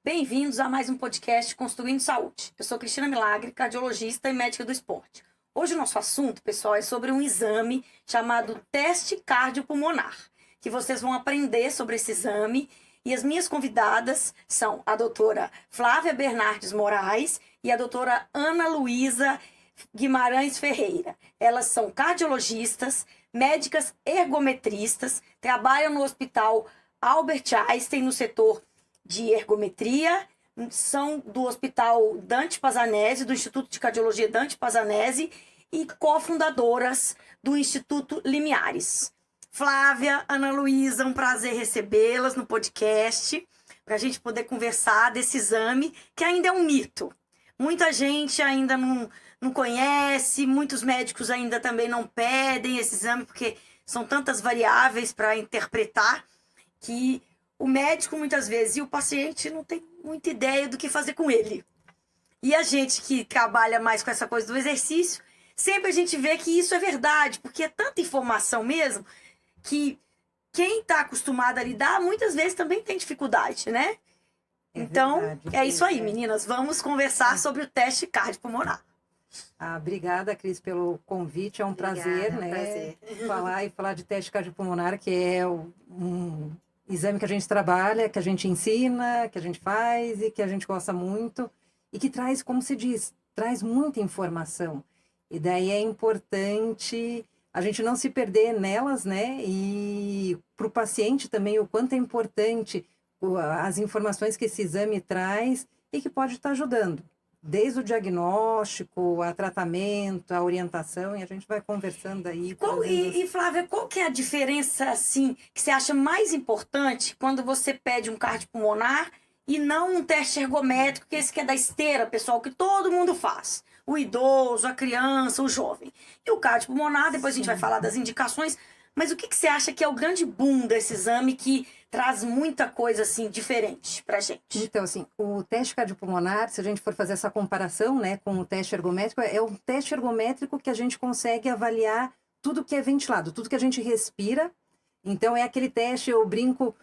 Bem-vindos a mais um podcast Construindo Saúde. Eu sou Cristina Milagre, cardiologista e médica do esporte. Hoje o nosso assunto, pessoal, é sobre um exame chamado teste cardiopulmonar, que vocês vão aprender sobre esse exame. E as minhas convidadas são a doutora Flávia Bernardes Moraes e a doutora Ana Luísa Guimarães Ferreira. Elas são cardiologistas, médicas ergometristas, trabalham no Hospital Albert Einstein no setor de ergometria, são do Hospital Dante Pazanese, do Instituto de Cardiologia Dante Pazanese e cofundadoras do Instituto Limiares. Flávia, Ana Luísa, um prazer recebê-las no podcast, para a gente poder conversar desse exame, que ainda é um mito. Muita gente ainda não conhece, muitos médicos ainda também não pedem esse exame, porque são tantas variáveis para interpretar, que o médico, muitas vezes, e o paciente não tem muita ideia do que fazer com ele. E a gente que trabalha mais com essa coisa do exercício, sempre a gente vê que isso é verdade, porque é tanta informação mesmo, que quem está acostumado a lidar, muitas vezes também tem dificuldade, né? Então, verdade, é isso aí, meninas. Vamos conversar sobre o teste cardiopulmonar. Obrigada, Cris, pelo convite. É um prazer, né? Falar de teste cardiopulmonar, que é um exame que a gente trabalha, que a gente ensina, que a gente faz e que a gente gosta muito e que traz, como se diz, traz muita informação. E daí é importante a gente não se perder nelas, né? E para o paciente também, o quanto é importante as informações que esse exame traz e que pode estar ajudando. Desde o diagnóstico, a tratamento, a orientação, e a gente vai conversando aí. E Flávia, qual que é a diferença, assim, que você acha mais importante quando você pede um cardiopulmonar e não um teste ergométrico, que esse que é da esteira, pessoal, que todo mundo faz? O idoso, a criança, o jovem. E o cardiopulmonar, depois a gente vai falar das indicações, mas o que você acha que é o grande boom desse exame que traz muita coisa, assim, diferente pra gente? Então, assim, o teste cardiopulmonar, se a gente for fazer essa comparação, né, com o teste ergométrico, é um teste ergométrico que a gente consegue avaliar tudo que é ventilado, tudo que a gente respira. Então, é aquele teste, eu brinco,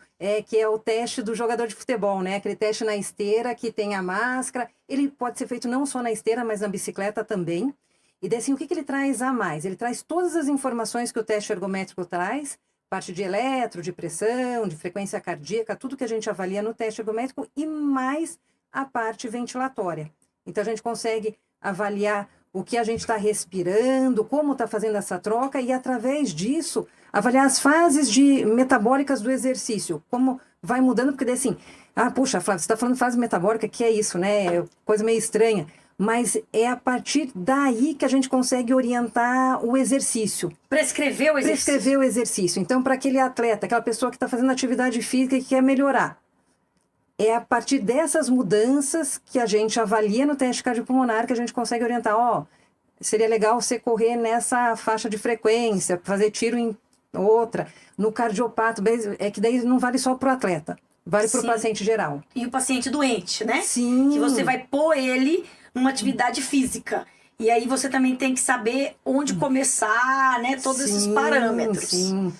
que é o teste do jogador de futebol, né? Aquele teste na esteira, que tem a máscara. Ele pode ser feito não só na esteira, mas na bicicleta também. E daí, assim, o que ele traz a mais? Ele traz todas as informações que o teste ergométrico traz, parte de eletro, de pressão, de frequência cardíaca, tudo que a gente avalia no teste ergométrico e mais a parte ventilatória. Então, a gente consegue avaliar o que a gente está respirando, como está fazendo essa troca e, através disso, avaliar as fases metabólicas do exercício, como vai mudando, porque daí assim, puxa, Flávia, você está falando de fase metabólica, que é isso, né? Coisa meio estranha. Mas é a partir daí que a gente consegue orientar o exercício. Prescrever o exercício. Prescrever o exercício. Então, para aquele atleta, aquela pessoa que está fazendo atividade física e que quer melhorar, é a partir dessas mudanças que a gente avalia no teste cardiopulmonar que a gente consegue orientar, seria legal você correr nessa faixa de frequência, fazer tiro em outra. No cardiopato, é que daí não vale só para o atleta, vale para o paciente geral. E o paciente doente, né? Sim. Que você vai pôr ele numa atividade física. E aí você também tem que saber onde começar, né? Todos esses parâmetros. Sim.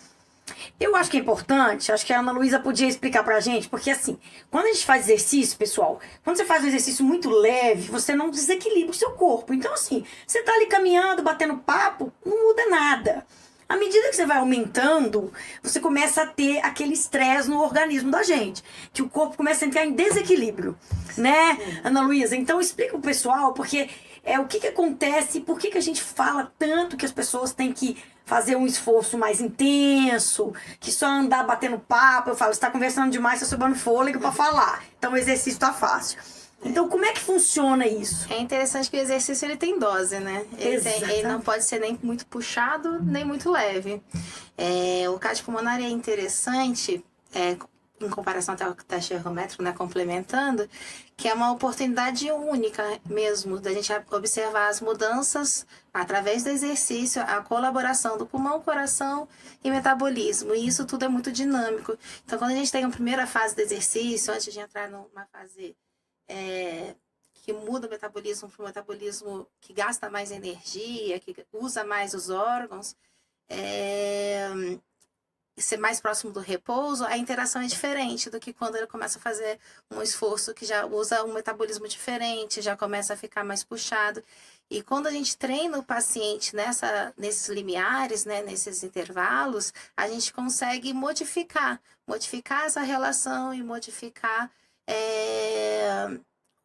Eu acho que é importante, acho que a Ana Luísa podia explicar pra gente, porque assim, quando a gente faz exercício, pessoal, quando você faz um exercício muito leve, você não desequilibra o seu corpo. Então assim, você tá ali caminhando, batendo papo, não muda nada. À medida que você vai aumentando, você começa a ter aquele estresse no organismo da gente, que o corpo começa a entrar em desequilíbrio, né, Ana Luísa? Então explica pro pessoal, porque o que acontece, por que a gente fala tanto que as pessoas têm que fazer um esforço mais intenso, que só andar batendo papo. Eu falo, você tá conversando demais, tá sobrando fôlego para falar, então o exercício tá fácil. Então, como é que funciona isso? É interessante que o exercício ele tem dose, né? Ele não pode ser nem muito puxado, nem muito leve. O cardiopulmonar é interessante, em comparação até ao teste ergométrico, né, complementando, que é uma oportunidade única mesmo, da gente observar as mudanças através do exercício, a colaboração do pulmão, coração e metabolismo. E isso tudo é muito dinâmico. Então, quando a gente tem a primeira fase do exercício, antes de entrar numa fase que muda o metabolismo para um metabolismo que gasta mais energia, que usa mais os órgãos, ser mais próximo do repouso, a interação é diferente do que quando ele começa a fazer um esforço que já usa um metabolismo diferente, já começa a ficar mais puxado. E quando a gente treina o paciente nesses limiares, né, nesses intervalos, a gente consegue modificar essa relação e modificar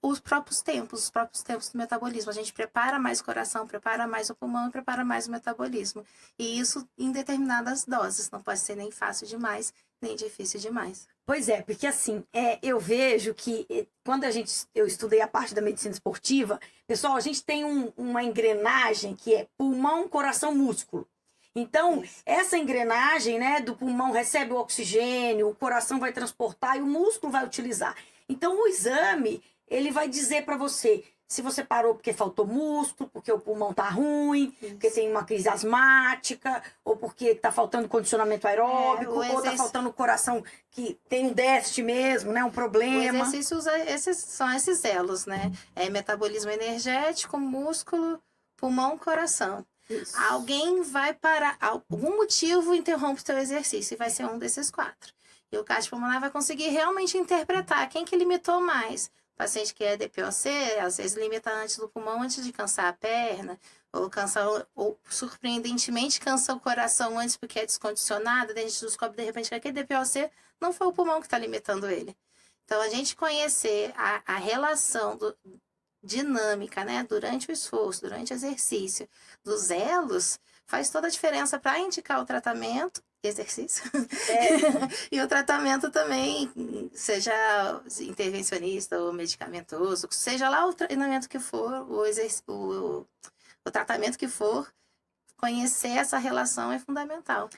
os próprios tempos do metabolismo. A gente prepara mais o coração, prepara mais o pulmão e prepara mais o metabolismo. E isso em determinadas doses. Não pode ser nem fácil demais, nem difícil demais. Pois é, porque assim, eu vejo que quando eu estudei a parte da medicina esportiva, pessoal, a gente tem uma engrenagem que é pulmão, coração, músculo. Então, essa engrenagem, né, do pulmão recebe o oxigênio, o coração vai transportar e o músculo vai utilizar. Então, o exame, ele vai dizer para você se você parou porque faltou músculo, porque o pulmão tá ruim, porque tem uma crise asmática, ou porque tá faltando condicionamento aeróbico, ou tá faltando o coração que tem um déficit mesmo, né, um problema. O exercício são esses elos, né? Metabolismo energético, músculo, pulmão, coração. Isso. Alguém vai parar, algum motivo interrompe o seu exercício e vai ser um desses 4. E o cardiopulmonar vai conseguir realmente interpretar quem que limitou mais. O paciente que é DPOC, às vezes limita antes do pulmão, antes de cansar a perna, ou surpreendentemente cansa o coração antes porque é descondicionado, daí a gente descobre de repente que aquele DPOC não foi o pulmão que está limitando ele. Então, a gente conhecer a relação dinâmica, né, durante o esforço, durante o exercício, dos elos, faz toda a diferença para indicar o tratamento, exercício, e o tratamento também, seja intervencionista ou medicamentoso, seja lá o treinamento que for, o tratamento que for, conhecer essa relação é fundamental.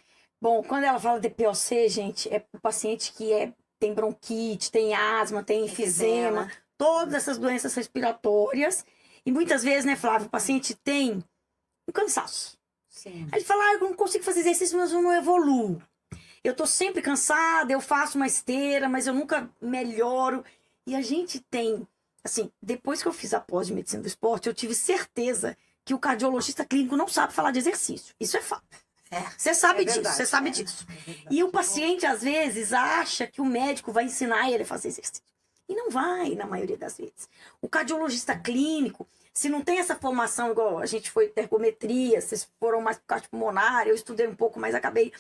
Bom, quando ela fala de POC, gente, é o paciente que tem bronquite, tem asma, tem enfisema, todas essas doenças respiratórias. E muitas vezes, né, Flávio, o paciente tem um cansaço. Sim. Aí ele fala, eu não consigo fazer exercício, mas eu não evoluo. Eu tô sempre cansada, eu faço uma esteira, mas eu nunca melhoro. E a gente tem, assim, depois que eu fiz a pós de medicina do esporte, eu tive certeza que o cardiologista clínico não sabe falar de exercício. Isso é fato. Você sabe disso, você sabe disso. E o paciente, às vezes, acha que o médico vai ensinar ele a fazer exercício. E não vai, na maioria das vezes. O cardiologista clínico, se não tem essa formação, igual a gente foi ergometria, vocês foram mais pro cardiopulmonar, eu estudei um pouco, mas acabei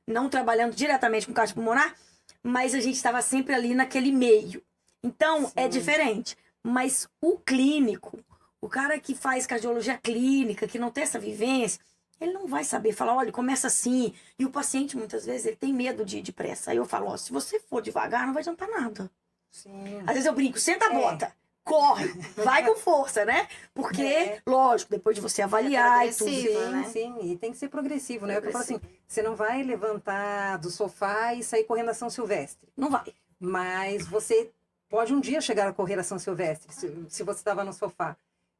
não trabalhando diretamente com cardiopulmonar, mas a gente estava sempre ali naquele meio. Então, é diferente. Mas o clínico, o cara que faz cardiologia clínica, que não tem essa vivência, ele não vai saber falar, olha, começa assim. E o paciente, muitas vezes, ele tem medo de ir de pressa. Aí eu falo, ó, se você for devagar, não vai adiantar nada. Sim. Às vezes eu brinco, senta a bota, corre, vai com força, né? Porque, lógico, depois de você avaliar e tudo. Sim, sim, e tem que ser progressivo, né? Eu falo assim, você não vai levantar do sofá e sair correndo a São Silvestre. Não vai. Mas você pode um dia chegar a correr a São Silvestre, se você estava no sofá.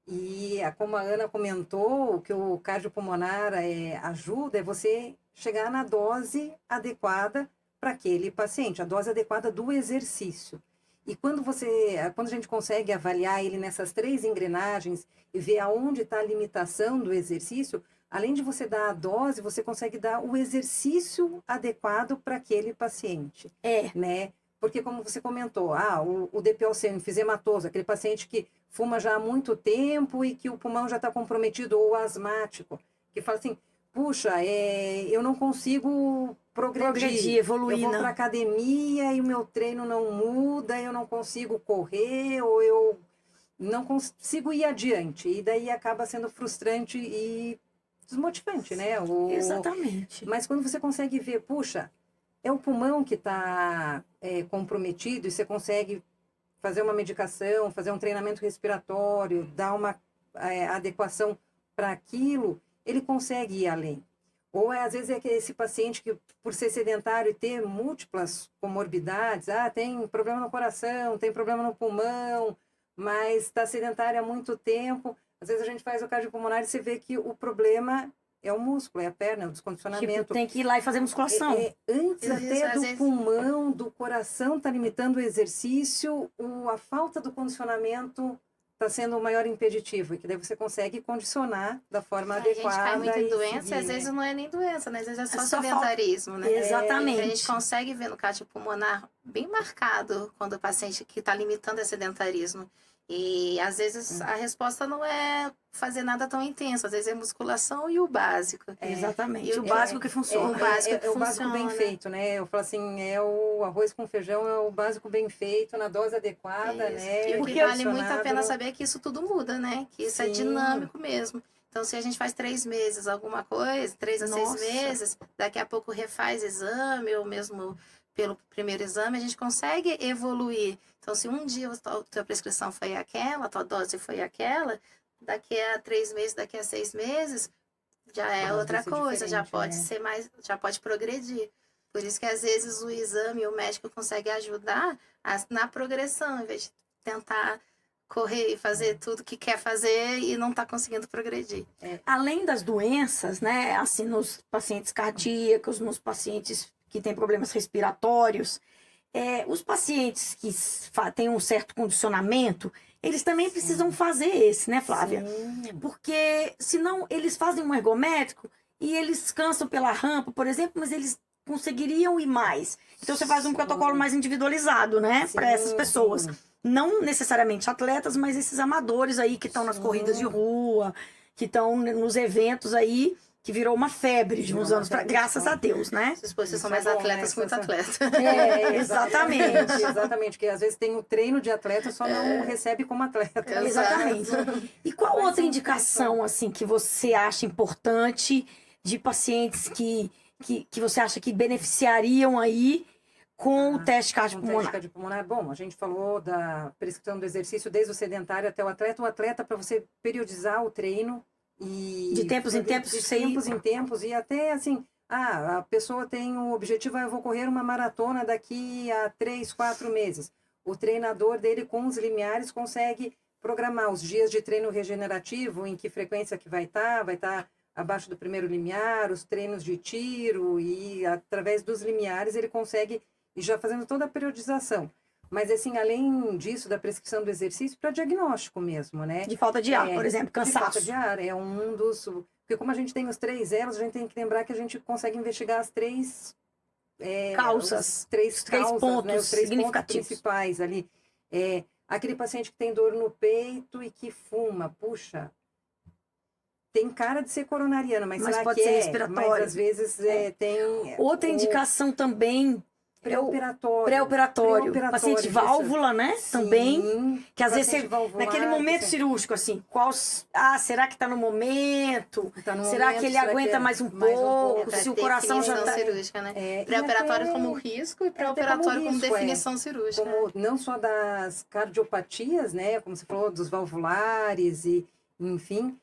E como a Ana comentou, o que o cardiopulmonar ajuda é você chegar na dose adequada para aquele paciente, a dose adequada do exercício. E quando a gente consegue avaliar ele nessas 3 engrenagens e ver aonde está a limitação do exercício, além de você dar a dose, você consegue dar o exercício adequado para aquele paciente. Né? Porque como você comentou, o DPOC, o enfisematoso, aquele paciente que fuma já há muito tempo e que o pulmão já está comprometido, ou asmático, que fala assim, puxa, eu não consigo progredir, evoluir, eu vou para academia e o meu treino não muda, eu não consigo correr, ou eu não consigo ir adiante. E daí acaba sendo frustrante e desmotivante, né? Exatamente. Mas quando você consegue ver, puxa, é o pulmão que está comprometido e você consegue fazer uma medicação, fazer um treinamento respiratório, dar uma adequação para aquilo, ele consegue ir além. Ou às vezes é que esse paciente que, por ser sedentário e ter múltiplas comorbidades, tem problema no coração, tem problema no pulmão, mas está sedentário há muito tempo. Às vezes a gente faz o cardiopulmonar e você vê que o problema é o músculo, é a perna, é o descondicionamento. Tipo, tem que ir lá e fazer musculação. Antes até do pulmão, do coração tá limitando o exercício, a falta do condicionamento está sendo o maior impeditivo, e que daí você consegue condicionar da forma A gente adequada. cai muito em e doença seguir, e às vezes né? não é nem doença, né? Às vezes é só só sedentarismo, né? Exatamente. A gente consegue ver no cardiopulmonar bem marcado quando o paciente que está limitando é sedentarismo. E às vezes a resposta não é fazer nada tão intenso, às vezes é musculação e o básico. Exatamente. E o básico que funciona. o básico que o básico bem funciona. feito, né? Eu falo assim, é o arroz com feijão, é o básico bem feito, na dose adequada, Isso. né? E o que Porque vale muito a pena no- saber é que isso tudo muda, né? Que isso é Sim. dinâmico mesmo. Então, se a gente faz 3 meses alguma coisa, 3 a 6 Nossa. meses, daqui a pouco refaz exame, ou mesmo pelo primeiro exame, a gente consegue evoluir. Então, se um dia a tua prescrição foi aquela, a tua dose foi aquela, daqui a 3 meses, daqui a 6 meses, já é Pode outra ser coisa, já diferente, pode né? ser mais, já pode progredir. Por isso que às vezes o exame, o médico consegue ajudar na progressão, em vez de tentar correr e fazer tudo que quer fazer e não está conseguindo progredir. Além das doenças, né, assim, nos pacientes cardíacos, nos pacientes que têm problemas respiratórios, os pacientes que têm um certo condicionamento, eles também precisam fazer esse, né, Flávia? Sim. Porque senão eles fazem um ergométrico e eles cansam pela rampa, por exemplo, mas eles conseguiriam ir mais. Então você faz um Sim. protocolo mais individualizado, né, para essas Sim, pessoas. sim. Não necessariamente atletas, mas esses amadores aí que estão nas Sim. corridas de rua, que estão nos eventos aí, que virou uma febre de Virou uns uma anos, febre, graças então. a Deus, né? Vocês são Isso mais é bom, atletas né? que muito atleta. Exatamente. Exatamente, que às vezes tem o treino de atleta, só não recebe como atleta. Exatamente. E qual Mas outra são indicação, assim, que você acha importante de pacientes que você acha que beneficiariam aí com o teste Com teste cardiopulmonar? cardiopulmonar. Bom, a gente falou da prescrição do exercício desde o sedentário até o atleta. O atleta, para você periodizar o treino e... De tempos em tempos, De você ir- tempos em tempos. E até assim, a pessoa tem o objetivo, eu vou correr uma maratona daqui a 3, 4 meses. O treinador dele, com os limiares, consegue programar os dias de treino regenerativo, em que frequência que vai estar abaixo do primeiro limiar, os treinos de tiro, e através dos limiares ele consegue e já fazendo toda a periodização. Mas, assim, além disso, da prescrição do exercício, para diagnóstico mesmo, né? De falta de ar, por exemplo, De falta cansaço. de ar, é um dos... Porque como a gente tem os 3 elos, a gente tem que lembrar que a gente consegue investigar as 3... Causas. Os três causas, pontos né? Os 3 pontos significativos. principais ali. Aquele paciente que tem dor no peito e que fuma, puxa... Tem cara de ser coronariano, mas será pode que ser é? respiratório. Mas às vezes tem... Outra indicação também é o Pré-operatório. pré-operatório. Paciente de válvula, né? Também. Sim, Que às vezes paciente você, valvular, naquele momento paciente- cirúrgico, assim, será que tá no momento? tá no Será momento, que ele será que aguenta é mais um mais um pouco? pouco? Pra Se o coração já definição tá... cirúrgica, né? E Pré-operatório até- como risco e até pré-operatório como risco, definição cirúrgica. como não só das cardiopatias, né, como você falou, dos valvulares e, enfim,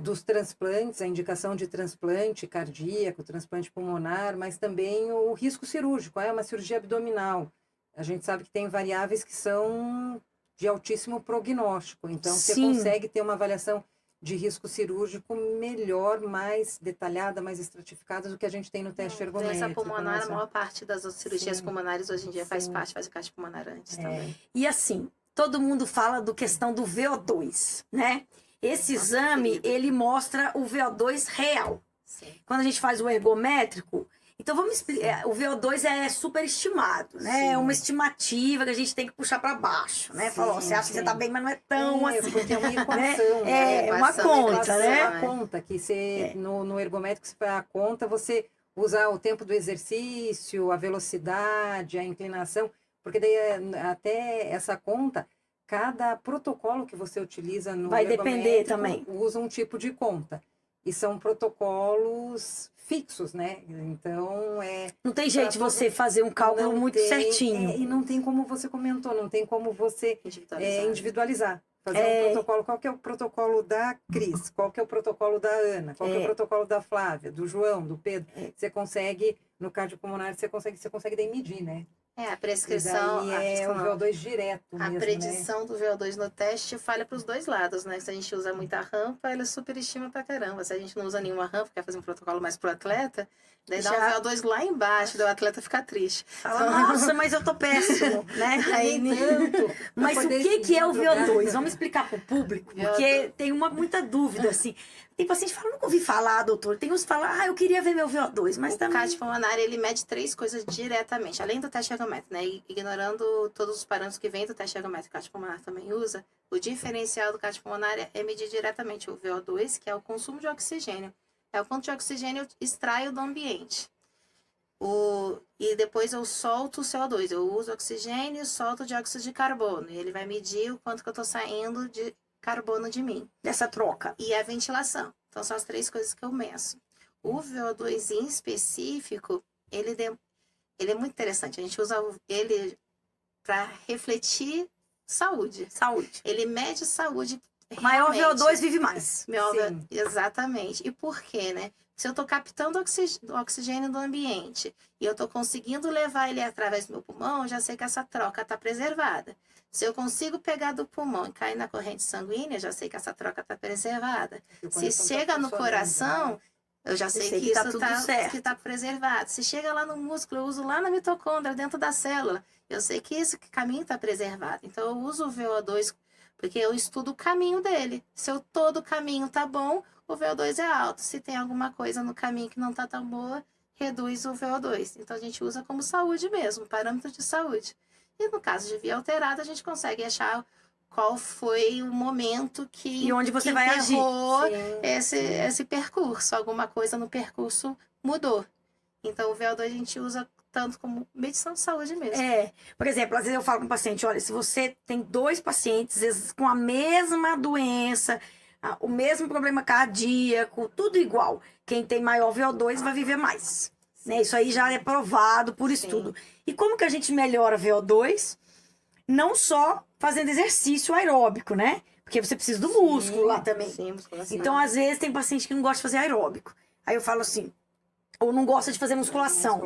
dos transplantes, a indicação de transplante cardíaco, transplante pulmonar, mas também o risco cirúrgico, é uma cirurgia abdominal. A gente sabe que tem variáveis que são de altíssimo prognóstico, então você Sim. consegue ter uma avaliação de risco cirúrgico melhor, mais detalhada, mais estratificada do que a gente tem no teste ergométrico. Doença pulmonar, né? a maior parte das cirurgias Sim. pulmonares hoje em dia faz Sim. parte, faz o cardiopulmonar antes também. E assim, todo mundo fala do questão do VO2, né? Esse Nossa, exame, querida. ele mostra o VO2 real. Sim. Quando a gente faz o ergométrico, então vamos explicar, o VO2 é superestimado, né? Sim. É uma estimativa que a gente tem que puxar para baixo, né? Sim, Falou, você acha que você tá sim. bem, mas não é tão assim. Porque é uma equação, né? É uma Equação, conta, equação, né? A conta que você, no ergométrico, você faz a conta, você usar o tempo do exercício, a velocidade, a inclinação, porque daí até essa conta, cada protocolo que você utiliza no Vai depender ergométrico também. usa um tipo de conta. E são protocolos fixos, né? Então, Não tem jeito de Pra você fazer um cálculo não muito tem- certinho. e não tem como você comentou, não tem como você Individualizado. individualizar. Fazer um protocolo. Qual que é o protocolo da Cris? Qual que é o protocolo da Ana? Qual que é o protocolo da Flávia, do João, do Pedro? Você consegue, no cardiopulmonar, você consegue daí medir, né? A E prescrição... daí é o VO2 direto A mesmo, predição do VO2 no teste falha para os dois lados, né? Se a gente usa muita rampa, ele superestima pra caramba. Se a gente não usa nenhuma rampa, quer fazer um protocolo mais pro atleta, daí dá um VO2 lá embaixo, daí o atleta fica triste. Fala, nossa, mas eu tô péssimo, né? Aí, Tanto. Mas pra o poder que é o jogar. VO2? Vamos explicar pro público, porque tem muita dúvida, assim. Tem paciente que fala, nunca ouvi falar, doutor. Tem uns que falam, eu queria ver meu VO2, mas o também... CAT pulmonar, ele mede 3 coisas diretamente, além do teste ergométrico, né? Ignorando todos os parâmetros que vêm do teste ergométrico, o CAT pulmonar também usa. O diferencial do CAT pulmonar é medir diretamente o VO2, que é o consumo de oxigênio. É o quanto de oxigênio eu extraio do ambiente. E depois eu solto o CO2. Eu uso oxigênio e solto dióxido de carbono. E ele vai medir o quanto que eu estou saindo de carbono de mim. Dessa troca. E a ventilação. Então, são as 3 coisas que eu meço. O VO2 em específico, ele é muito interessante. A gente usa ele para refletir saúde. Saúde. Ele mede saúde. Maior realmente. VO2 vive mais. Sim. Exatamente. E por quê, né? Se eu estou captando oxigênio do ambiente e eu estou conseguindo levar ele através do meu pulmão, eu já sei que essa troca está preservada. Se eu consigo pegar do pulmão e cair na corrente sanguínea, eu já sei que essa troca está preservada. Se chega no coração, eu já sei que tá isso tudo certo. está preservado. Se chega lá no músculo, eu uso lá na mitocôndria, dentro da célula. Eu sei que esse caminho está preservado. Então, eu uso o VO2 porque eu estudo o caminho dele. Se todo o caminho está bom, o VO2 é alto. Se tem alguma coisa no caminho que não está tão boa, reduz o VO2. Então, a gente usa como saúde mesmo, parâmetro de saúde. E no caso de via alterada, a gente consegue achar qual foi o momento que E onde você que vai agir. esse percurso. Alguma coisa no percurso mudou. Então, o VO2 a gente usa tanto como medição de saúde mesmo. Por exemplo, às vezes eu falo com o paciente, olha, se você tem 2 pacientes, às vezes com a mesma doença, o mesmo problema cardíaco, tudo igual. Quem tem maior VO2 vai viver mais. Né? Isso aí já é provado por estudo. E como que a gente melhora VO2? Não só fazendo exercício aeróbico, né? Porque você precisa do músculo lá também. Sim, musculação. Então, às vezes, tem paciente que não gosta de fazer aeróbico. Aí eu falo assim, ou não gosta de fazer musculação.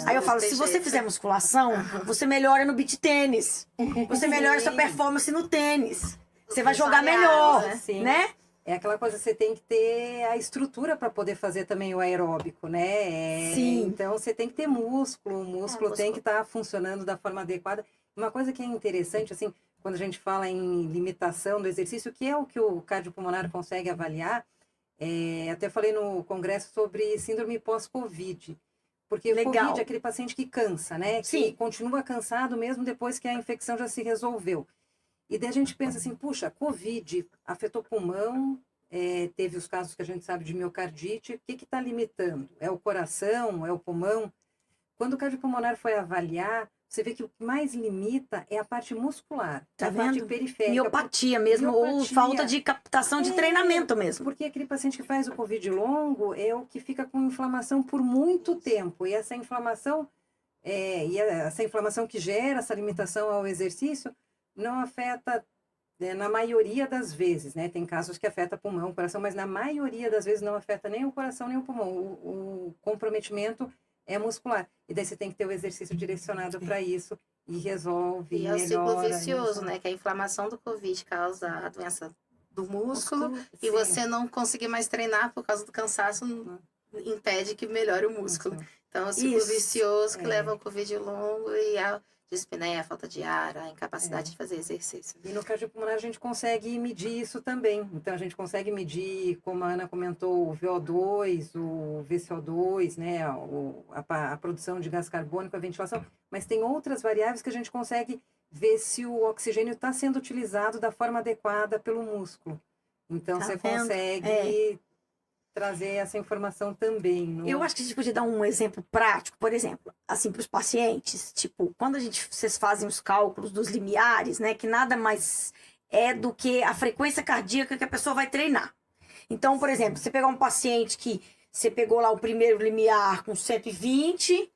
Aí eu falo, se você fizer musculação, você melhora no beach tênis. Você melhora sua performance no tênis. Você vai jogar melhor, né? É aquela coisa, você tem que ter a estrutura para poder fazer também o aeróbico, né? Sim. Então, você tem que ter músculo, o músculo tem que estar funcionando da forma adequada. Uma coisa que é interessante, assim, quando a gente fala em limitação do exercício, que é o que o cardiopulmonar consegue avaliar, até falei no congresso sobre síndrome pós-Covid. Porque o Covid é aquele paciente que cansa, né? Sim. Que continua cansado mesmo depois que a infecção já se resolveu. E daí a gente pensa assim, puxa, Covid afetou o pulmão, teve os casos que a gente sabe de miocardite, o que está limitando? É o coração, é o pulmão? Quando o cardiopulmonar foi avaliar, você vê que o que mais limita é a parte muscular, Tá a parte vendo? periférica. Miopatia mesmo, ou falta de captação de treinamento mesmo. Porque aquele paciente que faz o Covid longo é o que fica com inflamação por muito tempo. E essa inflamação, que gera essa limitação ao exercício, não afeta, na maioria das vezes, né? Tem casos que afeta pulmão, coração, mas na maioria das vezes não afeta nem o coração, nem o pulmão. O comprometimento é muscular. E daí você tem que ter o exercício direcionado para isso e resolve, e é o melhora. ciclo vicioso, né? Que a inflamação do Covid causa a doença do músculo e sim. você não conseguir mais treinar por causa do cansaço impede que melhore o músculo. Então, é o ciclo vicioso que leva ao Covid longo e a dispneia, a falta de ar, a incapacidade de fazer exercício. E no cardiopulmonar a gente consegue medir isso também. Então, a gente consegue medir, como a Ana comentou, o VO2, o VCO2, né? A produção de gás carbônico, a ventilação. Mas tem outras variáveis que a gente consegue ver se o oxigênio está sendo utilizado da forma adequada pelo músculo. Então, você consegue trazer essa informação também. Eu acho que a gente podia dar um exemplo prático, por exemplo, assim, para os pacientes, tipo, quando vocês fazem os cálculos dos limiares, né, que nada mais é do que a frequência cardíaca que a pessoa vai treinar. Então, por exemplo, você pegar um paciente que você pegou lá o primeiro limiar com 120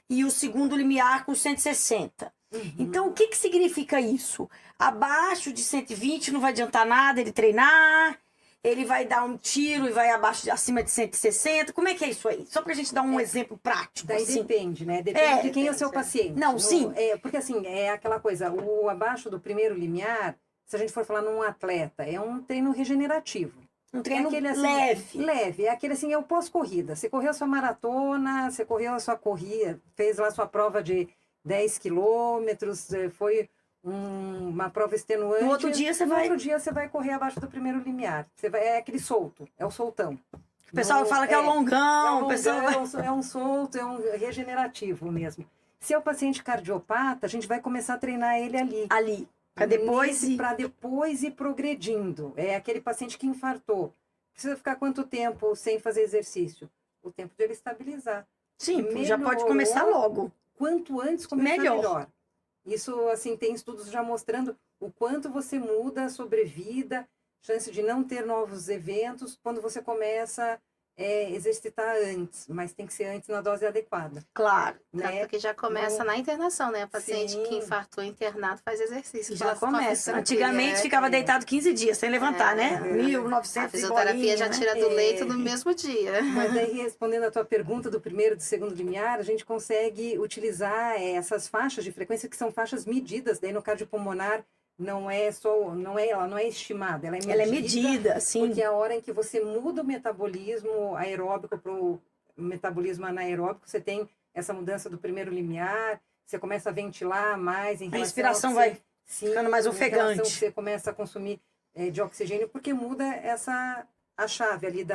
e o segundo limiar com 160. Então, o que significa isso? Abaixo de 120 não vai adiantar nada ele treinar. ele vai dar um tiro e vai acima de 160? Como é que é isso aí? Só pra gente dar um exemplo prático. Daí assim. depende, né? Depende de quem é o seu paciente. Não, sim. Porque assim, é aquela coisa, o abaixo do primeiro limiar, se a gente for falar num atleta, é um treino regenerativo. Um treino aquele, assim, leve. Leve, é aquele assim, é o pós-corrida. Você correu a sua maratona, você correu a sua corrida, fez lá a sua prova de 10 quilômetros, foi uma prova extenuante. No outro dia você vai correr abaixo do primeiro limiar. É aquele solto, é o soltão. O pessoal fala que é o longão. É um solto, é um regenerativo mesmo. Se é o paciente cardiopata, a gente vai começar a treinar ele ali. Para depois ir progredindo. É aquele paciente que infartou. Precisa ficar quanto tempo sem fazer exercício? O tempo de ele estabilizar. Sim, já pode começar logo. Quanto antes começar, melhor. Isso, assim, tem estudos já mostrando o quanto você muda a sobrevida, chance de não ter novos eventos quando você começa exercitar antes, mas tem que ser antes na dose adequada. Claro. Né? Tanto que já começa na internação, né? O paciente que infartou internado faz exercício. Já começa. Antigamente ficava deitado 15 dias sem levantar, né? 1.900 A fisioterapia já tira do leito no mesmo dia. Mas aí, respondendo a tua pergunta do primeiro e do segundo limiar, a gente consegue utilizar essas faixas de frequência que são faixas medidas, daí no cardiopulmonar ela não é estimada, ela é medida. Ela é medida, sim. Porque é a hora em que você muda o metabolismo aeróbico para o metabolismo anaeróbico, você tem essa mudança do primeiro limiar, você começa a ventilar mais em relação a respiração vai ficando mais ofegante. Você começa a consumir de oxigênio, porque muda a chave ali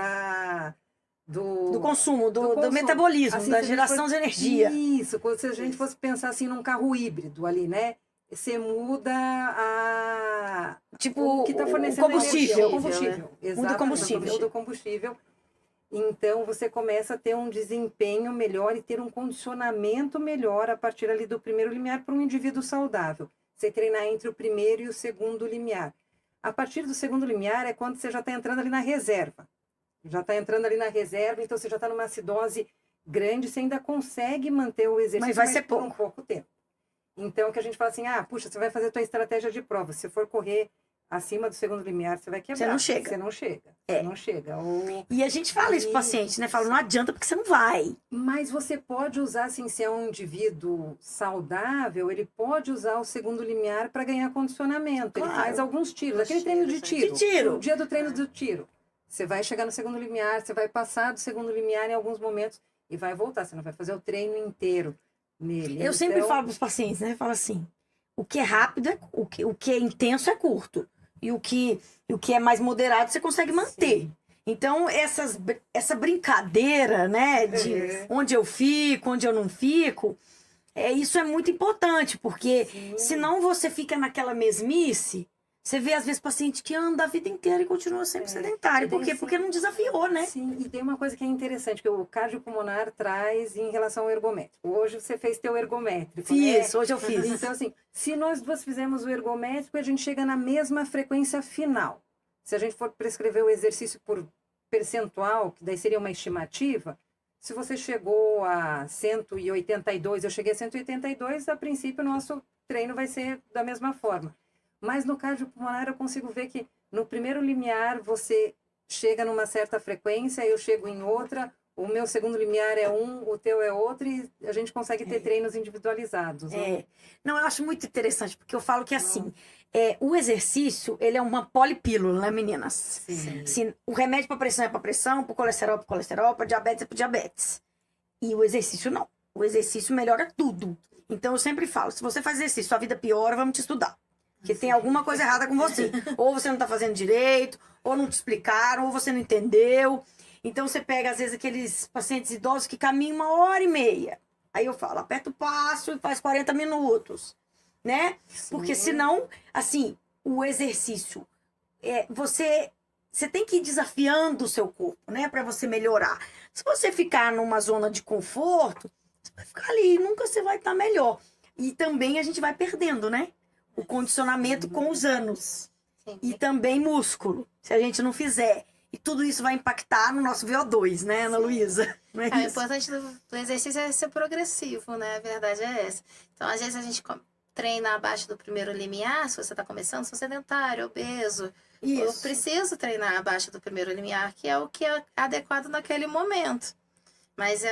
do consumo, do metabolismo, assim, da geração de energia. Isso, se a gente fosse pensar assim num carro híbrido ali, né? Você muda o que está fornecendo combustível. O combustível. Muda o combustível. Muda o combustível. Então, você começa a ter um desempenho melhor e ter um condicionamento melhor a partir ali do primeiro limiar para um indivíduo saudável. Você treinar entre o primeiro e o segundo limiar. A partir do segundo limiar é quando você já está entrando ali na reserva. Já está entrando ali na reserva, então você já está numa acidose grande, você ainda consegue manter o exercício, mas vai ser por um pouco tempo. Então, que a gente fala assim, puxa, você vai fazer a tua estratégia de prova. Se for correr acima do segundo limiar, você vai quebrar. Você não chega. Você não chega. E a gente fala isso pro paciente, né? Fala, não adianta porque você não vai. Mas você pode usar, assim, se é um indivíduo saudável, ele pode usar o segundo limiar para ganhar condicionamento. Claro. Ele faz alguns tiros. Aquele treino de tiro. O dia do treino do tiro. Você vai chegar no segundo limiar, você vai passar do segundo limiar em alguns momentos e vai voltar. Você não vai fazer o treino inteiro nele. Eu sempre falo para os pacientes, né? Eu falo assim, o que é rápido, o que é intenso é curto. E o que é mais moderado, você consegue manter. Sim. Então, essa brincadeira, né? De onde eu fico, onde eu não fico, isso é muito importante. Porque senão você fica naquela mesmice. Você vê, às vezes, paciente que anda a vida inteira e continua sempre sedentário. Por quê? Porque não desafiou, né? Sim, e tem uma coisa que é interessante, que o cardiopulmonar traz em relação ao ergométrico. Hoje você fez teu ergométrico, Fiz, hoje eu fiz. Então, assim, se nós duas fizermos o ergométrico, a gente chega na mesma frequência final. Se a gente for prescrever o exercício por percentual, que daí seria uma estimativa, se você chegou a 182, eu cheguei a 182, a princípio o nosso treino vai ser da mesma forma. Mas no cardiopulmonar eu consigo ver que no primeiro limiar você chega numa certa frequência, eu chego em outra, o meu segundo limiar é o teu é outro, e a gente consegue ter treinos individualizados. Né? Não, eu acho muito interessante, porque eu falo que assim, o exercício, ele é uma polipílula, né, meninas? Sim. Assim, o remédio para pressão é para pressão, para colesterol é para colesterol, para diabetes é para diabetes. E o exercício não. O exercício melhora tudo. Então eu sempre falo, se você faz exercício, sua vida piora, vamos te estudar. Porque tem alguma coisa errada com você. Ou você não tá fazendo direito, ou não te explicaram, ou você não entendeu. Então você pega, às vezes, aqueles pacientes idosos que caminham 1h30. Aí eu falo, aperta o passo e faz 40 minutos. Né? Sim. Porque senão, assim, o exercício, você tem que ir desafiando o seu corpo, né? Pra você melhorar. Se você ficar numa zona de conforto, você vai ficar ali, nunca você vai estar melhor. E também a gente vai perdendo, né? O condicionamento com os anos. Sim. E também músculo, se a gente não fizer. E tudo isso vai impactar no nosso VO2, né, Ana Luísa? Não é isso? O importante do exercício é ser progressivo, né? A verdade é essa. Então, às vezes, a gente treina abaixo do primeiro limiar, se você está começando, se você é sedentário, obeso. Eu Isso. preciso treinar abaixo do primeiro limiar, que é o que é adequado naquele momento. Mas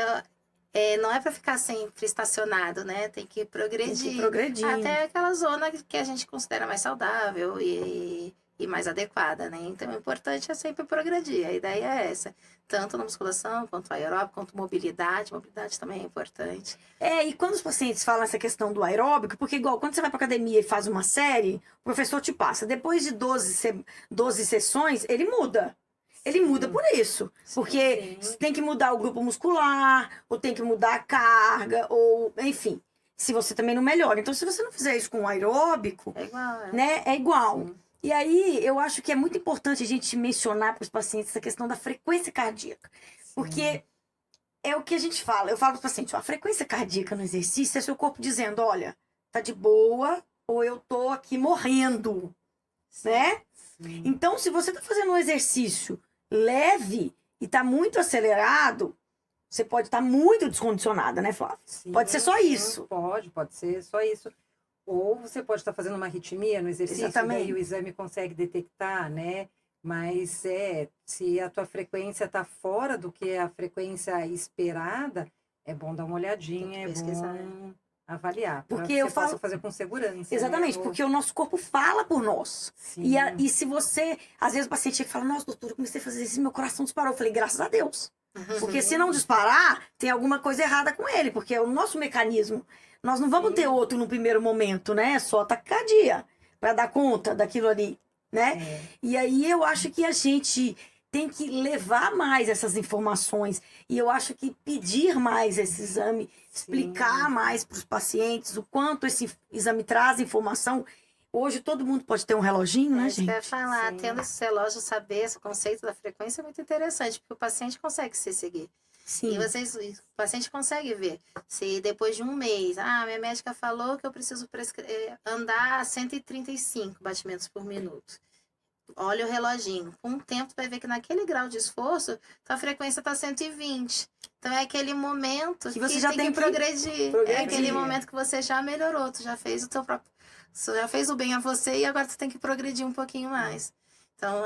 não é para ficar sempre estacionado, né? Tem que progredir. Tem que ir progredindo. Até aquela zona que a gente considera mais saudável e mais adequada, né? Então, o importante é sempre progredir. A ideia é essa. Tanto na musculação, quanto aeróbico, quanto mobilidade. Mobilidade também é importante. E quando os pacientes falam essa questão do aeróbico, porque igual quando você vai pra academia e faz uma série, o professor te passa, depois de 12 sessões, ele muda. Ele muda por isso. Porque tem que mudar o grupo muscular, ou tem que mudar a carga, ou enfim. Se você também não melhora. Então, se você não fizer isso com o aeróbico, É igual, né? É igual. Sim. E aí, eu acho que é muito importante a gente mencionar para os pacientes essa questão da frequência cardíaca. Porque é o que a gente fala. Eu falo para os pacientes, a frequência cardíaca no exercício é seu corpo dizendo, olha, tá de boa ou eu tô aqui morrendo, né? Sim. Então, se você tá fazendo um exercício leve e tá muito acelerado, você pode estar muito descondicionada, né, Flávia? Sim, Pode ser só sim, isso. Pode ser só isso. Ou você pode estar fazendo uma arritmia no exercício, Exatamente. daí o exame consegue detectar, né? Mas se a tua frequência está fora do que é a frequência esperada, é bom dar uma olhadinha, Tem que é pesquisar, bom avaliar. Porque Porque eu você possa falo- fazer com segurança. Exatamente, né? porque o nosso corpo fala por nós. Sim. E se você... Às vezes o paciente chega e fala, nossa, doutor, eu comecei a fazer isso e meu coração disparou. Eu falei, graças a Deus. Porque se não disparar, tem alguma coisa errada com ele. Porque é o nosso mecanismo. Nós não vamos Sim. ter outro no primeiro momento, né? Só taquicardia. Pra dar conta daquilo ali, né? É. E aí eu acho que a gente tem que levar mais essas informações. E eu acho que pedir mais esse exame, explicar mais para os pacientes o quanto esse exame traz informação. Hoje todo mundo pode ter um reloginho, né, É isso que eu ia gente? falar. Sim. Tendo esse relógio, saber esse conceito da frequência é muito interessante, porque o paciente consegue se seguir. Sim. E o paciente consegue ver. Se depois de um mês, minha médica falou que eu preciso andar a 135 batimentos por minuto. Olha o reloginho. Com o tempo, tu vai ver que naquele grau de esforço, tua frequência está 120. Então, é aquele momento Que você já tem que progredir. progredir. É aquele momento que você já melhorou, tu já fez o teu próprio... Você já fez o bem a você e agora tu tem que progredir um pouquinho mais. Então,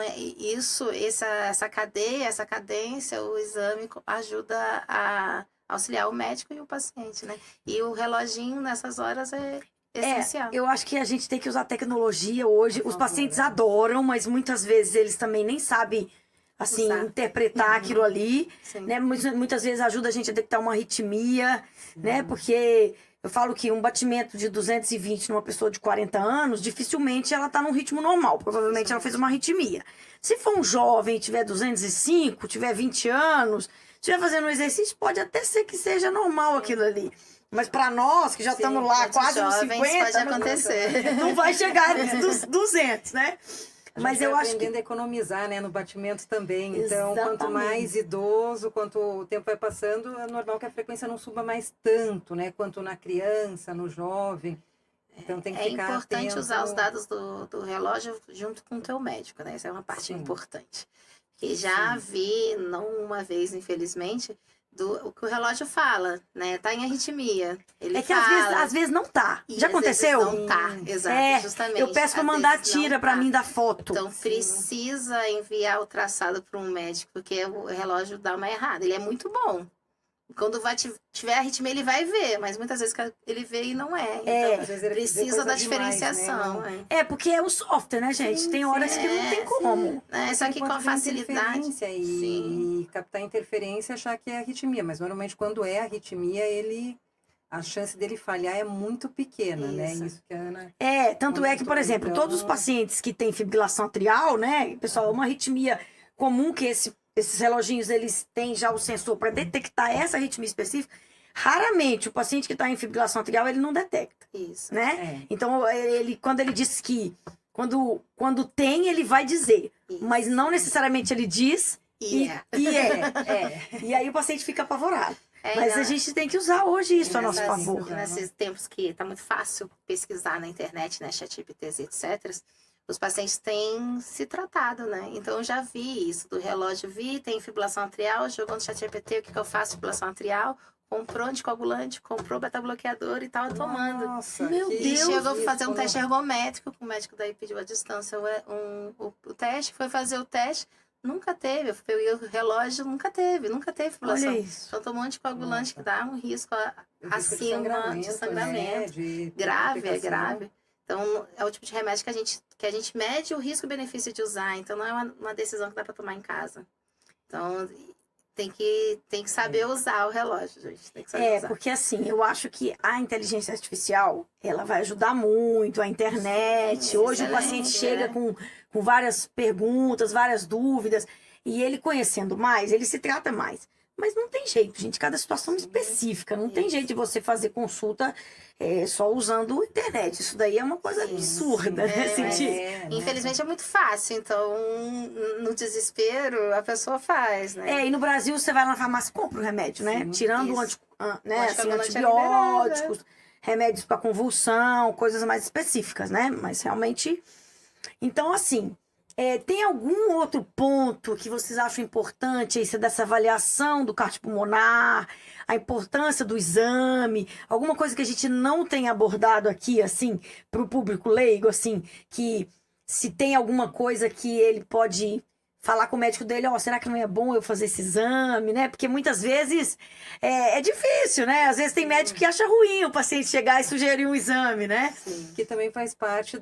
essa cadeia, essa cadência, o exame ajuda a auxiliar o médico e o paciente, né? E o reloginho nessas horas é essencial. Eu acho que a gente tem que usar tecnologia hoje. Os pacientes adoram, mas muitas vezes eles também nem sabem, assim, Usar. interpretar aquilo ali, Sim. né? Muitas vezes ajuda a gente a detectar uma arritmia, né? Porque eu falo que um batimento de 220 numa pessoa de 40 anos, dificilmente ela tá num ritmo normal. Provavelmente ela fez uma arritmia. Se for um jovem, tiver 205, tiver 20 anos, estiver fazendo um exercício, pode até ser que seja normal aquilo ali. Mas para nós, que já estamos lá Muitos quase nos jovens 50, pode acontecer. não vai chegar dos 200, né? Mas eu acho que... aprendendo a economizar, né, no batimento também. Então, quanto mais idoso, quanto o tempo vai passando, é normal que a frequência não suba mais tanto, né? Quanto na criança, no jovem. Então, tem que É ficar importante atento. usar os dados do relógio junto com o teu médico, né? Essa é uma parte Sim. importante. Que já vi, não uma vez, infelizmente, o que o relógio fala, né? Tá em arritmia. Ele É que fala. às vezes não tá. E Já às vezes aconteceu? não tá, exato, É, justamente. eu peço pra Às mandar vezes não tira pra tá. mim da foto. Então, precisa enviar o traçado para um médico, porque o relógio dá uma errada. Ele é muito bom. Quando tiver arritmia, ele vai ver, mas muitas vezes ele vê e não é. Então, Às vezes ele vê precisa coisa da demais, diferenciação. né? É, porque é o software, né, gente? Tem horas que não tem como. Só que com a facilidade. Interferência e captar interferência e achar que é arritmia. Mas normalmente quando é arritmia, a chance dele falhar é muito pequena, né? Isso que a Ana... Tanto é que, por exemplo, Então- todos os pacientes que têm fibrilação atrial, né, pessoal, uma arritmia comum que esses reloginhos, eles têm já o sensor para detectar essa arritmia específica, raramente o paciente que está em fibrilação atrial, ele não detecta, Isso. né? Então, quando ele diz que, quando tem, ele vai dizer, Isso. mas não necessariamente ele diz E E aí o paciente fica apavorado. É, Mas não, a gente tem que usar hoje isso a nosso favor. Nesses tempos que tá muito fácil pesquisar na internet, né, ChatGPTs e etc., os pacientes têm se tratado, né? Então, eu já vi isso do relógio, tem fibrilação atrial, jogou no ChatGPT, o que eu faço? Fibrilação atrial, comprou anticoagulante, comprou beta-bloqueador e tava tomando. Nossa, Meu que E Deus, chegou a isso, fazer um né? teste ergométrico, o médico daí pediu à distância o teste, foi fazer o teste, nunca teve. Eu peguei o relógio, nunca teve fibrilação. olha isso. Então tomou um anticoagulante que dá um risco O risco acima de sangramento. né? De ter Grave, é complicação. grave. Então, é o tipo de remédio que a gente mede o risco e benefício de usar. Então, não é uma decisão que dá para tomar em casa. Então, tem que saber usar o relógio, gente. Tem que saber usar. Porque assim, eu acho que a inteligência artificial, ela vai ajudar muito, a internet. Sim, Hoje o excelente, paciente chega né? com várias perguntas, várias dúvidas, e ele conhecendo mais, ele se trata mais. Mas não tem jeito, gente, cada situação específica. Não tem jeito de você fazer consulta só usando a internet. Isso daí é uma coisa Sim, absurda, sim. né? É, Sentir. né? Infelizmente é muito fácil, então no desespero a pessoa faz, né? E no Brasil você vai lá na farmácia e compra o remédio, né? Sim, Tirando isso. né, O assim, anticoagulante é liberado, antibióticos, remédios para convulsão, coisas mais específicas, né? Mas realmente. Então, assim, tem algum outro ponto que vocês acham importante aí, dessa avaliação do cardiopulmonar, a importância do exame, alguma coisa que a gente não tem abordado aqui, assim, para o público leigo, assim, que se tem alguma coisa que ele pode falar com o médico dele, será que não é bom eu fazer esse exame, né? Porque muitas vezes é difícil, né? Às vezes tem médico que acha ruim o paciente chegar e sugerir um exame, né? Sim, que também faz parte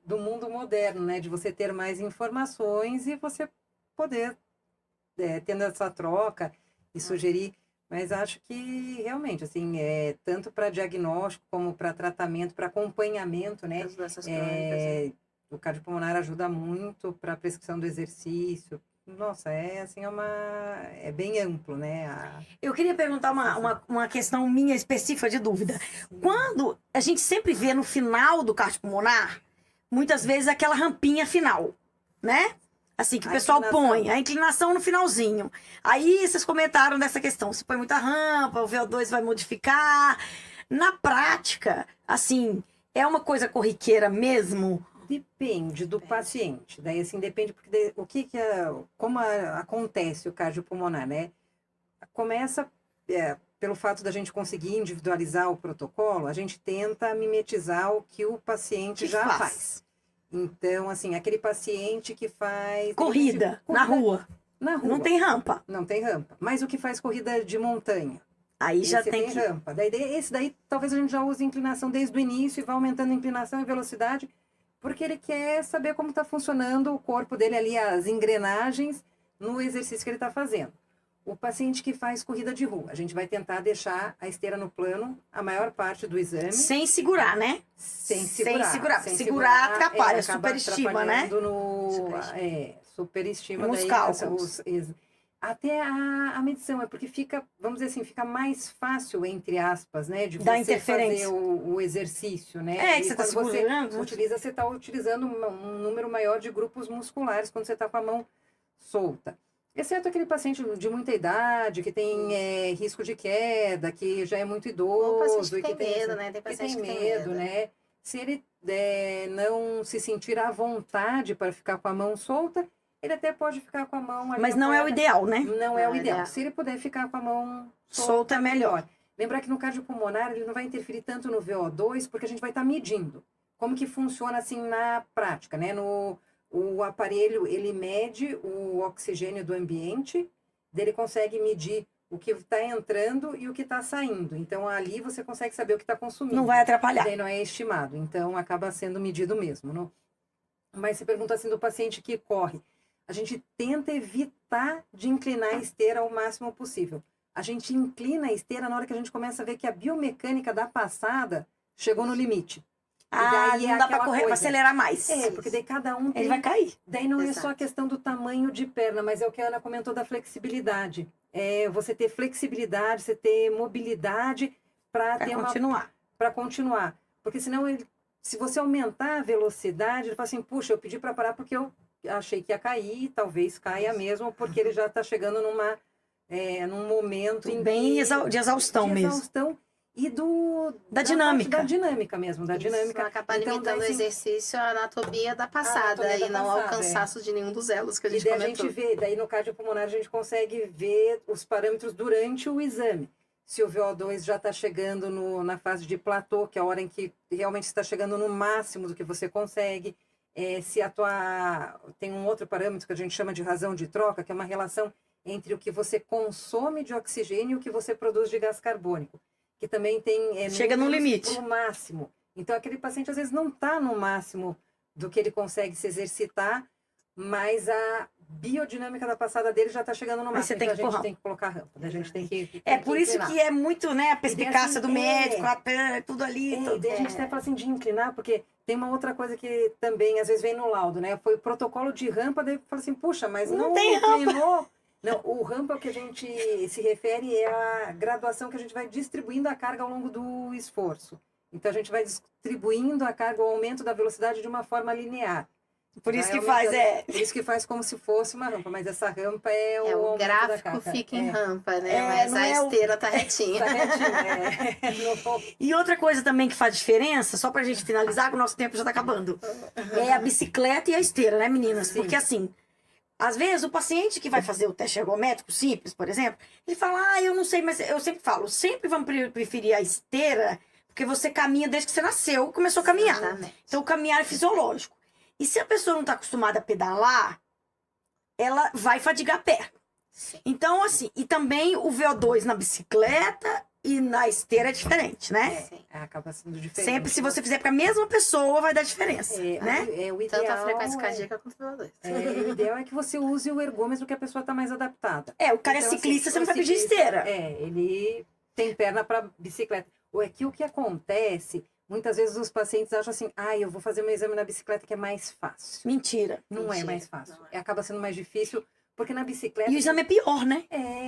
do mundo moderno, né? De você ter mais informações e você poder, tendo essa troca e sugerir. Mas acho que realmente, assim, tanto para diagnóstico como para tratamento, para acompanhamento, né? Das doenças crônicas, né? O cardiopulmonar ajuda muito para a prescrição do exercício. Nossa, é bem amplo, né? Eu queria perguntar uma questão minha específica de dúvida. Quando a gente sempre vê no final do cardiopulmonar, muitas vezes aquela rampinha final, né? Assim, que o pessoal põe, a inclinação no finalzinho. Aí vocês comentaram dessa questão, se põe muita rampa, o VO2 vai modificar. Na prática, assim, é uma coisa corriqueira mesmo? Depende do paciente. Daí, assim, depende porque como acontece o cardiopulmonar, né? Começa pelo fato da gente conseguir individualizar o protocolo, a gente tenta mimetizar o que o paciente já faz. Então, assim, aquele paciente que faz corrida na rua. Na rua. Não tem rampa. Não tem rampa. Mas o que faz corrida de montanha? Aí já tem que... rampa. Esse daí, talvez a gente já use inclinação desde o início e vá aumentando a inclinação e velocidade, porque ele quer saber como está funcionando o corpo dele ali, as engrenagens no exercício que ele está fazendo. O paciente que faz corrida de rua, a gente vai tentar deixar a esteira no plano a maior parte do exame. Sem segurar, né? Sem segurar. Segurar atrapalha, superestima, né? Superestima. Nos daí, cálculos. Até a medição, porque fica, vamos dizer assim, fica mais fácil, entre aspas, né? De da você interferência. fazer o exercício, né? Que você está segurando. Você está utilizando um número maior de grupos musculares quando você está com a mão solta. Exceto aquele paciente de muita idade, que tem risco de queda, que já é muito idoso. O paciente e que tem medo, né? Tem paciente que tem medo, né? Se ele não se sentir à vontade para ficar com a mão solta, ele até pode ficar com a mão ali. Mas não é o ideal, né? Não é o ideal. Se ele puder ficar com a mão solta, é melhor. Lembrar que no cardiopulmonar ele não vai interferir tanto no VO2, porque a gente vai estar medindo. Como que funciona assim na prática, né? O aparelho, ele mede o oxigênio do ambiente, ele consegue medir o que está entrando e o que está saindo. Então, ali você consegue saber o que está consumindo. Não vai atrapalhar. Daí não é estimado. Então, acaba sendo medido mesmo. Não? Mas você pergunta assim do paciente que corre. A gente tenta evitar de inclinar a esteira ao máximo possível. A gente inclina a esteira na hora que a gente começa a ver que a biomecânica da passada chegou no limite. Daí não dá para correr, para acelerar mais. Porque daí cada um tem... Ele vai cair. Daí não é só a questão do tamanho de perna, mas é o que a Ana comentou da flexibilidade. Você ter flexibilidade, você ter mobilidade para continuar. Para continuar. Porque senão, se você aumentar a velocidade, ele fala assim, puxa, eu pedi para parar porque eu achei que ia cair, talvez caia mesmo, porque ele já está chegando num momento bem de exaustão mesmo. E da dinâmica. Da dinâmica mesmo, da dinâmica. Acaba limitando o exercício à anatomia da passada e não ao cansaço de nenhum dos elos que a gente comentou. Daí no cardiopulmonar a gente consegue ver os parâmetros durante o exame. se o VO2 já está chegando na fase de platô, que é a hora em que realmente está chegando no máximo do que você consegue. Se a tem um outro parâmetro que a gente chama de razão de troca, que é uma relação entre o que você consome de oxigênio e o que você produz de gás carbônico, que também tem chega no limite, no máximo. Então aquele paciente às vezes não está no máximo do que ele consegue se exercitar, mas a biodinâmica da passada dele já está chegando no máximo. Então a gente tem que colocar rampa, né? A gente tem que por isso que é muito, né, a perspicácia do médico, tudo ali. E daí a gente até fala assim de inclinar, porque tem uma outra coisa que também às vezes vem no laudo, né? Foi o protocolo de rampa, daí fala assim, puxa, mas não tem inclinou. Rampa. Não, o rampa, o que a gente se refere é a graduação que a gente vai distribuindo a carga ao longo do esforço. Então a gente vai distribuindo a carga, o aumento da velocidade de uma forma linear. Por isso que Por isso que faz como se fosse uma rampa, mas essa rampa é o gráfico fica em rampa, né? Mas a esteira tá retinha. Tá retinha, E outra coisa também que faz diferença, só pra gente finalizar, que o nosso tempo já tá acabando, é a bicicleta e a esteira, né, meninas? Sim. Porque assim, às vezes o paciente que vai fazer o teste ergométrico simples, por exemplo, ele fala, eu não sei, mas eu sempre falo, sempre vamos preferir a esteira, porque você caminha desde que você nasceu, começou a caminhar. Exatamente. Então o caminhar é fisiológico. E se a pessoa não está acostumada a pedalar, ela vai fadigar a perna. Sim. Então, assim, e também o VO2 na bicicleta e na esteira é diferente, né? Sim. Acaba sendo diferente. Sempre, se você fizer para a mesma pessoa, vai dar diferença, né? O ideal, tanto a frequência cardíaca quanto o VO2. O ideal é que você use o ergômetro que a pessoa está mais adaptada. O cara é ciclista, você não vai pedir esteira. Ele tem perna para bicicleta. Ou é que o que acontece... Muitas vezes os pacientes acham assim, eu vou fazer meu exame na bicicleta que é mais fácil. Mentira. Não é mais fácil. Acaba sendo mais difícil, porque na bicicleta... E o exame é pior, né?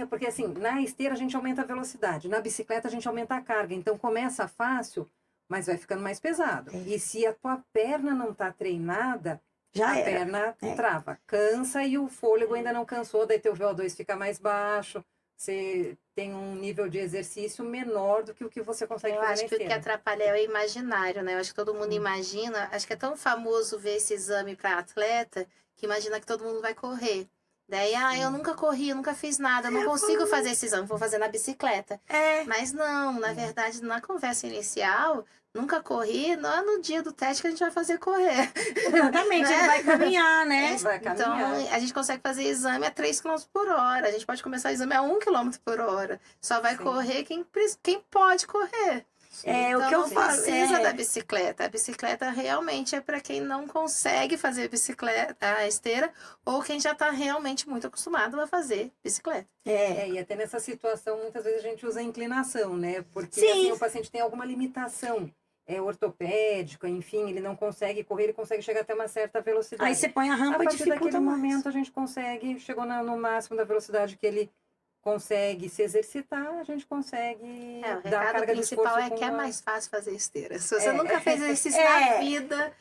Porque assim, na esteira a gente aumenta a velocidade, na bicicleta a gente aumenta a carga. Então começa fácil, mas vai ficando mais pesado. E se a tua perna não tá treinada, a perna trava, cansa e o fôlego ainda não cansou, daí teu VO2 fica mais baixo. Você tem um nível de exercício menor do que o que você consegue fazer na esteira. Eu acho que o que atrapalha é o imaginário, né? Eu acho que todo mundo imagina, acho que é tão famoso ver esse exame para atleta, que imagina que todo mundo vai correr. Daí, eu nunca corri, eu nunca fiz nada, eu não consigo fazer esse exame, vou fazer na bicicleta. Mas não, na verdade, na conversa inicial, nunca corri, não é no dia do teste que a gente vai fazer correr. Exatamente, né? ele vai caminhar, né? Vai caminhar. Então, a gente consegue fazer exame a 3 km por hora, a gente pode começar o exame a 1 km por hora. Só vai correr quem pode correr. Então, o que eu falo, precisa da bicicleta. A bicicleta realmente é para quem não consegue fazer a esteira ou quem já está realmente muito acostumado a fazer bicicleta. E até nessa situação, muitas vezes a gente usa a inclinação, né? Porque assim, o paciente tem alguma limitação ortopédica, enfim, ele não consegue correr, ele consegue chegar até uma certa velocidade. Aí você põe a rampa e dificulta daquele mais. momento a gente consegue, chegou no máximo da velocidade que ele consegue se exercitar, a gente consegue dar a carga de esforço. O recado principal é que é mais fácil fazer esteira. Se você nunca fez exercício na vida,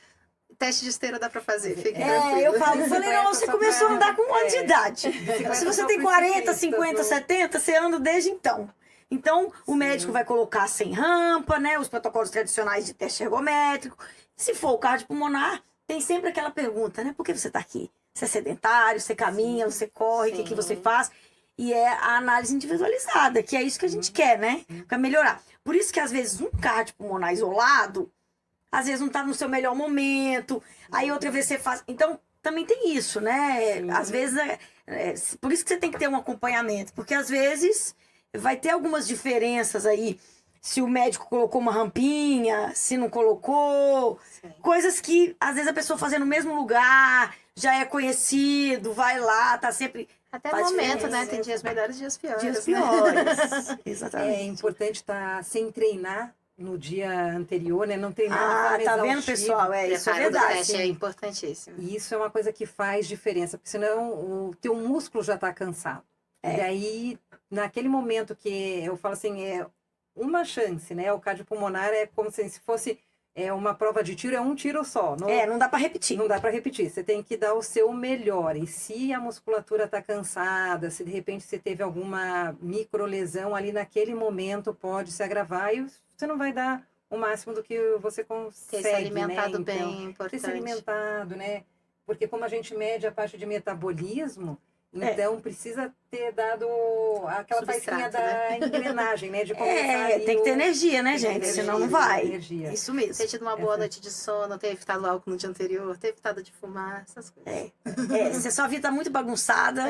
teste de esteira dá pra fazer, fique tranquilo. Eu falei, não, você começou a andar com um ano de idade. Se você tem 40, 50, 70, você anda desde então. Então, o médico vai colocar sem rampa, né? Os protocolos tradicionais de teste ergométrico. Se for o cardiopulmonar, tem sempre aquela pergunta, né? Por que você tá aqui? Você é sedentário, você caminha, você corre, o que você faz? E é a análise individualizada, que é isso que a gente quer, né? Pra melhorar. Por isso que, às vezes, um cardiopulmonar isolado, às vezes não tá no seu melhor momento, aí outra vez você faz... Então, também tem isso, né? Às vezes, por isso que você tem que ter um acompanhamento, porque às vezes vai ter algumas diferenças aí, se o médico colocou uma rampinha, se não colocou, coisas que, às vezes, a pessoa fazendo no mesmo lugar, já é conhecido, vai lá, tá sempre... Até o momento, né? Tem dias melhores e dias piores. Dias piores. Exatamente. É importante estar sem treinar no dia anterior, né? Não treinar de forma tá vendo, pessoal? Isso é verdade. Teste é importantíssimo. E isso é uma coisa que faz diferença, porque senão o teu músculo já está cansado. E daí, naquele momento que eu falo assim, é uma chance, né? O cardiopulmonar é como se fosse uma prova de tiro, é um tiro só. Não dá para repetir. Não dá para repetir. Você tem que dar o seu melhor. E se a musculatura está cansada, se de repente você teve alguma microlesão ali naquele momento, pode se agravar e você não vai dar o máximo do que você consegue. Ter se alimentado, né? Então, bem, importante. Ter se alimentado, né? Porque como a gente mede a parte de metabolismo, Então, precisa ter dado aquela faísquinha Substrato, da engrenagem, né? De começar ali Tem que ter energia, né, tem que ter gente? energia, Senão não vai. energia. Isso mesmo. Ter tido uma boa noite de sono, ter evitado álcool no dia anterior, ter evitado de fumar, essas coisas. Se a sua vida tá muito bagunçada,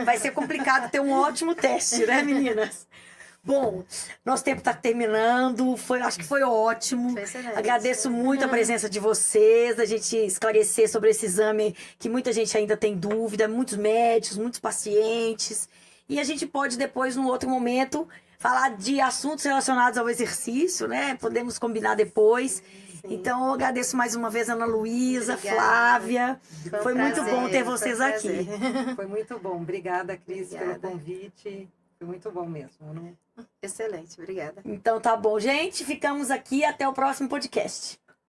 vai ser complicado ter um ótimo teste, né, meninas? Bom, nosso tempo está terminando, acho que foi ótimo. Foi excelente. Agradeço muito a presença de vocês, a gente esclarecer sobre esse exame que muita gente ainda tem dúvida, muitos médicos, muitos pacientes. E a gente pode depois, num outro momento, falar de assuntos relacionados ao exercício, né? Podemos combinar depois. Sim. Então, eu agradeço mais uma vez a Ana Luísa, Obrigada. Flávia. Foi muito prazer, bom ter foi um vocês aqui. prazer. Foi muito bom. Obrigada, Cris, Obrigada. pelo convite. Foi muito bom mesmo. Não... Excelente, obrigada. Então tá bom, gente. Ficamos aqui. Até o próximo podcast.